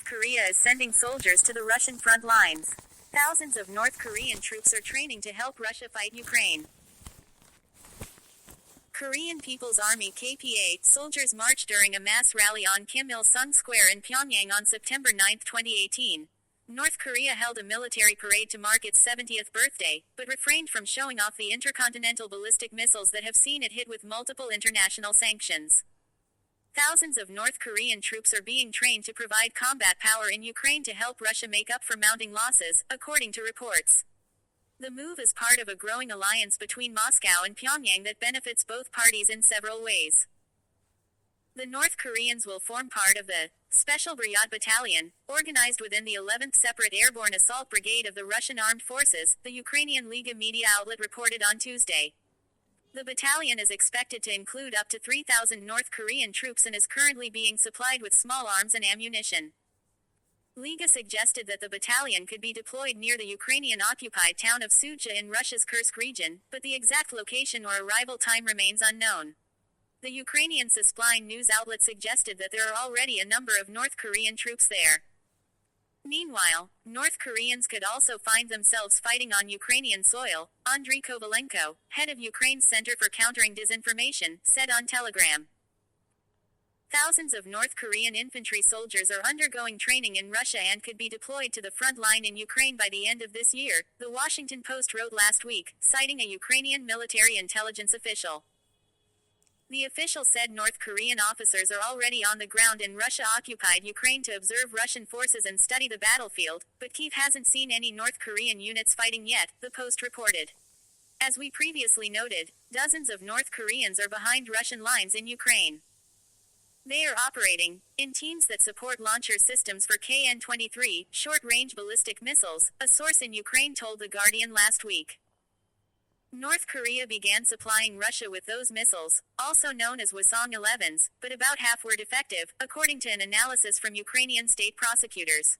Korea is sending soldiers to the Russian front lines. Thousands of North Korean troops are training to help Russia fight Ukraine. Korean People's Army KPA soldiers marched during a mass rally on Kim Il-sung Square in Pyongyang on September 9, 2018. North Korea held a military parade to mark its 70th birthday, but refrained from showing off the intercontinental ballistic missiles that have seen it hit with multiple international sanctions. Thousands of North Korean troops are being trained to provide combat power in Ukraine to help Russia make up for mounting losses, according to reports. The move is part of a growing alliance between Moscow and Pyongyang that benefits both parties in several ways. The North Koreans will form part of the Special Brigade Battalion, organized within the 11th Separate Airborne Assault Brigade of the Russian Armed Forces, the Ukrainian Liga media outlet reported on Tuesday. The battalion is expected to include up to 3,000 North Korean troops and is currently being supplied with small arms and ammunition. Liga suggested that the battalion could be deployed near the Ukrainian-occupied town of Sudzha in Russia's Kursk region, but the exact location or arrival time remains unknown. The Ukrainian Suspline news outlet suggested that there are already a number of North Korean troops there. Meanwhile, North Koreans could also find themselves fighting on Ukrainian soil, Andriy Kovalenko, head of Ukraine's Center for Countering Disinformation, said on Telegram. Thousands of North Korean infantry soldiers are undergoing training in Russia and could be deployed to the front line in Ukraine by the end of this year, the Washington Post wrote last week, citing a Ukrainian military intelligence official. The official said North Korean officers are already on the ground in Russia-occupied Ukraine to observe Russian forces and study the battlefield, but Kyiv hasn't seen any North Korean units fighting yet, the Post reported. As we previously noted, dozens of North Koreans are behind Russian lines in Ukraine. They are operating in teams that support launcher systems for KN-23, short-range ballistic missiles, a source in Ukraine told The Guardian last week. North Korea began supplying Russia with those missiles, also known as Hwasong-11s, but about half were defective, according to an analysis from Ukrainian state prosecutors.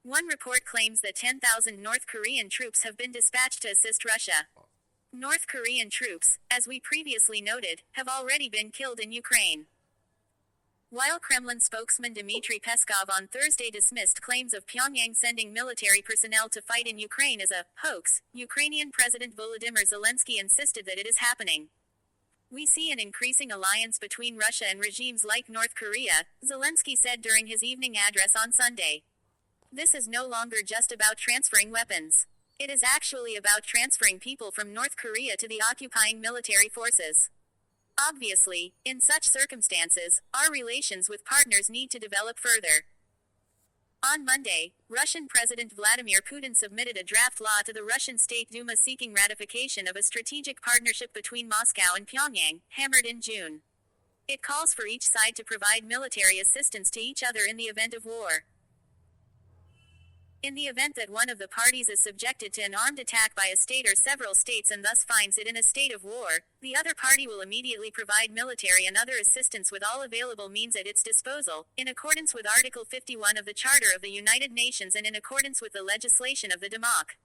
One report claims that 10,000 North Korean troops have been dispatched to assist Russia. North Korean troops, as we previously noted, have already been killed in Ukraine. While Kremlin spokesman Dmitry Peskov on Thursday dismissed claims of Pyongyang sending military personnel to fight in Ukraine as a hoax, Ukrainian President Volodymyr Zelensky insisted that it is happening. We see an increasing alliance between Russia and regimes like North Korea, Zelensky said during his evening address on Sunday. This is no longer just about transferring weapons. It is actually about transferring people from North Korea to the occupying military forces. Obviously, in such circumstances, our relations with partners need to develop further. On Monday, Russian President Vladimir Putin submitted a draft law to the Russian State Duma seeking ratification of a strategic partnership between Moscow and Pyongyang, hammered in June. It calls for each side to provide military assistance to each other in the event of war. In the event that one of the parties is subjected to an armed attack by a state or several states and thus finds it in a state of war, the other party will immediately provide military and other assistance with all available means at its disposal, in accordance with Article 51 of the Charter of the United Nations and in accordance with the legislation of the DMOC.